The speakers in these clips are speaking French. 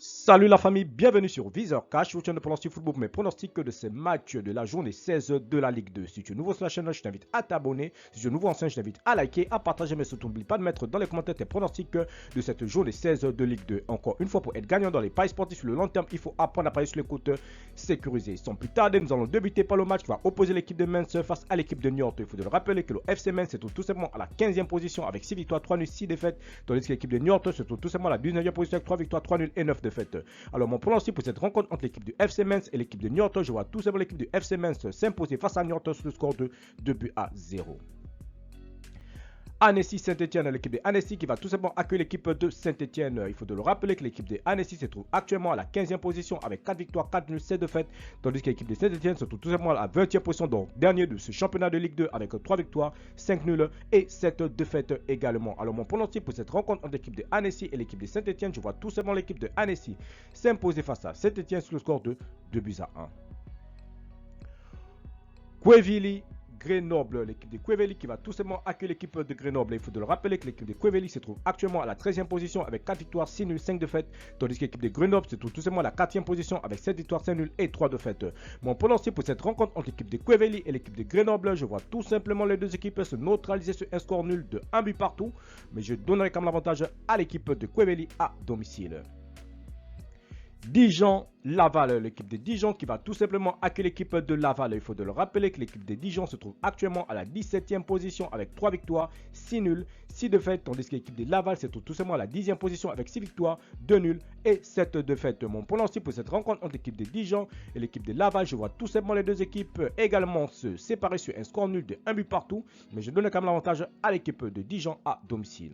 Salut la famille, bienvenue sur Viseur Cash, votre chaîne de pronostic football, mes pronostics de ces matchs de la journée 16 de la Ligue 2. Si tu es nouveau sur la chaîne, je t'invite à t'abonner. Si tu es nouveau ancien, je t'invite à liker, à partager, mais surtout n'oublie pas de mettre dans les commentaires tes pronostics de cette journée 16 de Ligue 2. Encore une fois, pour être gagnant dans les paris sportifs sur le long terme, il faut apprendre à parier sur les côtes sécurisées. Sans plus tarder, nous allons débuter par le match qui va opposer l'équipe de Mainz face à l'équipe de Niort. Il faut le rappeler que le FC Mainz se trouve tout simplement à la 15e position avec 6 victoires, 3 nuls, 6 défaites, tandis que l'équipe de Niort se trouve tout simplement à la 19e position avec 3 victoires, 3 nuls et 9 défaites. Alors, mon pronostic pour cette rencontre entre l'équipe du FC Mainz et l'équipe de Niort, je vois tout simplement l'équipe du FC Mainz s'imposer face à Niort sur le score de 2-0. Annecy Saint-Etienne, l'équipe de Annecy qui va tout simplement accueillir l'équipe de Saint-Etienne. Il faut de le rappeler que l'équipe de Annecy se trouve actuellement à la 15e position avec 4 victoires, 4 nuls, 7 défaites, tandis que l'équipe de Saint-Etienne se trouve tout simplement à la 20e position, donc dernier de ce championnat de Ligue 2 avec 3 victoires, 5 nuls et 7 défaites également. Alors mon pronostic pour cette rencontre entre l'équipe de Annecy et l'équipe de Saint-Etienne, je vois tout simplement l'équipe de Annecy s'imposer face à Saint-Etienne sur le score de 2-1. Quevilly Grenoble, l'équipe de Quevilly qui va tout simplement accueillir l'équipe de Grenoble. Il faut de le rappeler que l'équipe de Quevilly se trouve actuellement à la 13e position avec 4 victoires, 6 nuls, 5 défaites, tandis que l'équipe de Grenoble se trouve tout simplement à la 4e position avec 7 victoires, 5 nuls et 3 défaites. Mon pronostic pour cette rencontre entre l'équipe de Quevilly et l'équipe de Grenoble, je vois tout simplement les deux équipes se neutraliser sur un score nul de 1 but partout, mais je donnerai quand même l'avantage à l'équipe de Quevilly à domicile. Dijon-Laval, l'équipe de Dijon qui va tout simplement accueillir l'équipe de Laval. Il faut de le rappeler que l'équipe de Dijon se trouve actuellement à la 17e position avec 3 victoires, 6 nuls, 6 défaites, tandis que l'équipe de Laval se trouve tout simplement à la 10e position avec 6 victoires, 2 nuls et 7 défaites. Mon pronostic pour cette rencontre entre l'équipe de Dijon et l'équipe de Laval, je vois tout simplement les deux équipes également se séparer sur un score nul de 1 but partout, mais je donne quand même l'avantage à l'équipe de Dijon à domicile.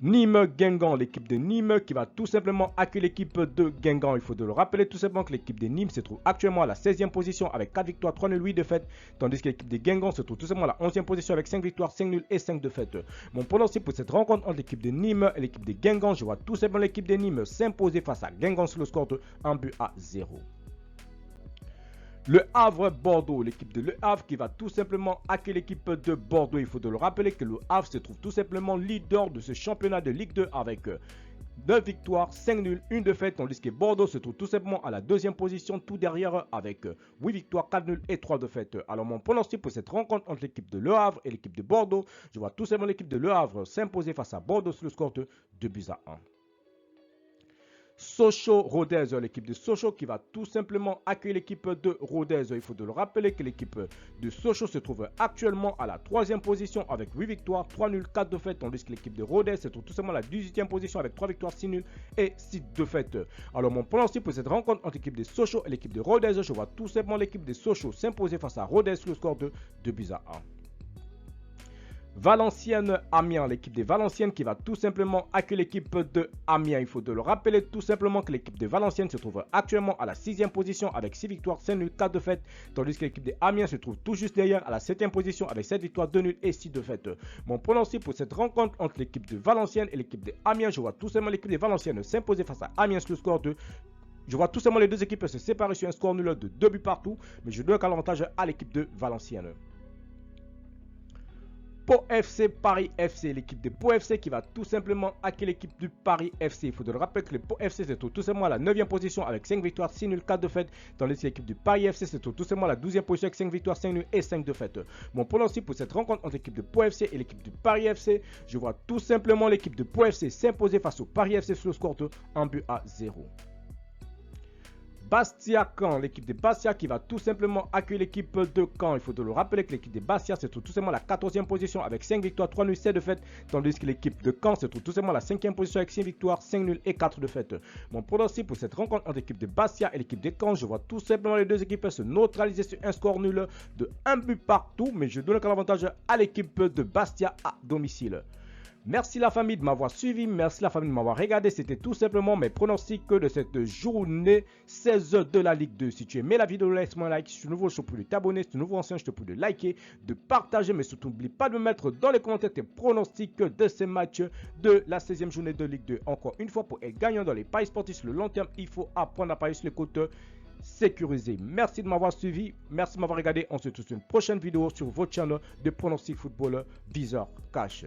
Nîmes-Guingamp, l'équipe de Nîmes qui va tout simplement accueillir l'équipe de Guingamp. Il faut de le rappeler tout simplement que l'équipe de Nîmes se trouve actuellement à la 16e position avec 4 victoires, 3 nuls, 8 défaites, tandis que l'équipe de Guingamp se trouve tout simplement à la 11e position avec 5 victoires, 5 nuls et 5 défaites. Mon pronostic pour cette rencontre entre l'équipe de Nîmes et l'équipe de Guingamp, je vois tout simplement l'équipe de Nîmes s'imposer face à Guingamp sur le score de 1-0. Le Havre-Bordeaux, l'équipe de Le Havre qui va tout simplement accueillir l'équipe de Bordeaux. Il faut de le rappeler que le Havre se trouve tout simplement leader de ce championnat de Ligue 2 avec 9 victoires, 5 nuls, 1 défaite, tandis que Bordeaux se trouve tout simplement à la 2e position, tout derrière avec 8 victoires, 4 nuls et 3 défaites. Alors mon pronostic pour cette rencontre entre l'équipe de Le Havre et l'équipe de Bordeaux, je vois tout simplement l'équipe de Le Havre s'imposer face à Bordeaux sur le score de 2-1. Sochaux-Rodez, l'équipe de Sochaux qui va tout simplement accueillir l'équipe de Rodez. Il faut de le rappeler que l'équipe de Sochaux se trouve actuellement à la 3e position avec 8 victoires, 3 nuls, 4 défaites, tandis que l'équipe de Rodez se trouve tout simplement à la 18e position avec 3 victoires, 6 nuls et 6 défaites. Alors mon pronostic pour cette rencontre entre l'équipe de Sochaux et l'équipe de Rodez, je vois tout simplement l'équipe de Sochaux s'imposer face à Rodez sur le score de 2-1. Valenciennes-Amiens, l'équipe de Valenciennes qui va tout simplement accueillir l'équipe de Amiens. Il faut de le rappeler tout simplement que l'équipe de Valenciennes se trouve actuellement à la 6e position avec 6 victoires, 5 nuls, 4 défaites, tandis que l'équipe de Amiens se trouve tout juste derrière à la 7e position avec 7 victoires, 2 nuls et 6 défaites. Mon pronostic pour cette rencontre entre l'équipe de Valenciennes et l'équipe de Amiens, je vois tout simplement l'équipe de Valenciennes s'imposer face à Amiens sur le score de... Je vois tout simplement les deux équipes se séparer sur un score nul de 2 buts partout, mais je donne l'avantage à l'équipe de Valenciennes. Pau FC, Paris FC, l'équipe de Pau FC qui va tout simplement accueillir l'équipe du Paris FC. Il faut de le rappeler que le Pau FC se trouve tout simplement à la 9e position avec 5 victoires, 6 nuls, 4 défaites, tandis que l'équipe du Paris FC se trouve tout simplement à la 12e position avec 5 victoires, 5 nuls et 5 défaites. Mon pronostic pour cette rencontre entre l'équipe de Pau FC et l'équipe du Paris FC, je vois tout simplement l'équipe de Pau FC s'imposer face au Paris FC sur le score de 1-0. Bastia-Caen, l'équipe de Bastia qui va tout simplement accueillir l'équipe de Caen. Il faut de le rappeler que l'équipe de Bastia se trouve tout simplement à la 14e position avec 5 victoires, 3 nuls, 7 défaites, tandis que l'équipe de Caen se trouve tout simplement à la 5e position avec 6 victoires, 5 nuls et 4 défaites. Mon pronostic pour cette rencontre entre l'équipe de Bastia et l'équipe de Caen, je vois tout simplement les deux équipes se neutraliser sur un score nul de 1 but partout, mais je donne l'avantage à l'équipe de Bastia à domicile. Merci la famille de m'avoir suivi, merci la famille de m'avoir regardé. C'était tout simplement mes pronostics de cette journée 16 de la Ligue 2. Si tu aimais la vidéo, laisse-moi un like. Si tu es nouveau, je te prie de t'abonner. Si tu es nouveau ancien, je te prie de liker, de partager. Mais surtout, n'oublie pas de me mettre dans les commentaires tes pronostics de ces matchs de la 16e journée de Ligue 2. Encore une fois, pour être gagnant dans les paris sportifs sur le long terme, il faut apprendre à parier sur les côtes sécurisées. Merci de m'avoir suivi, merci de m'avoir regardé. On se retrouve sur une prochaine vidéo sur votre chaîne de pronostic football Viseur Cash.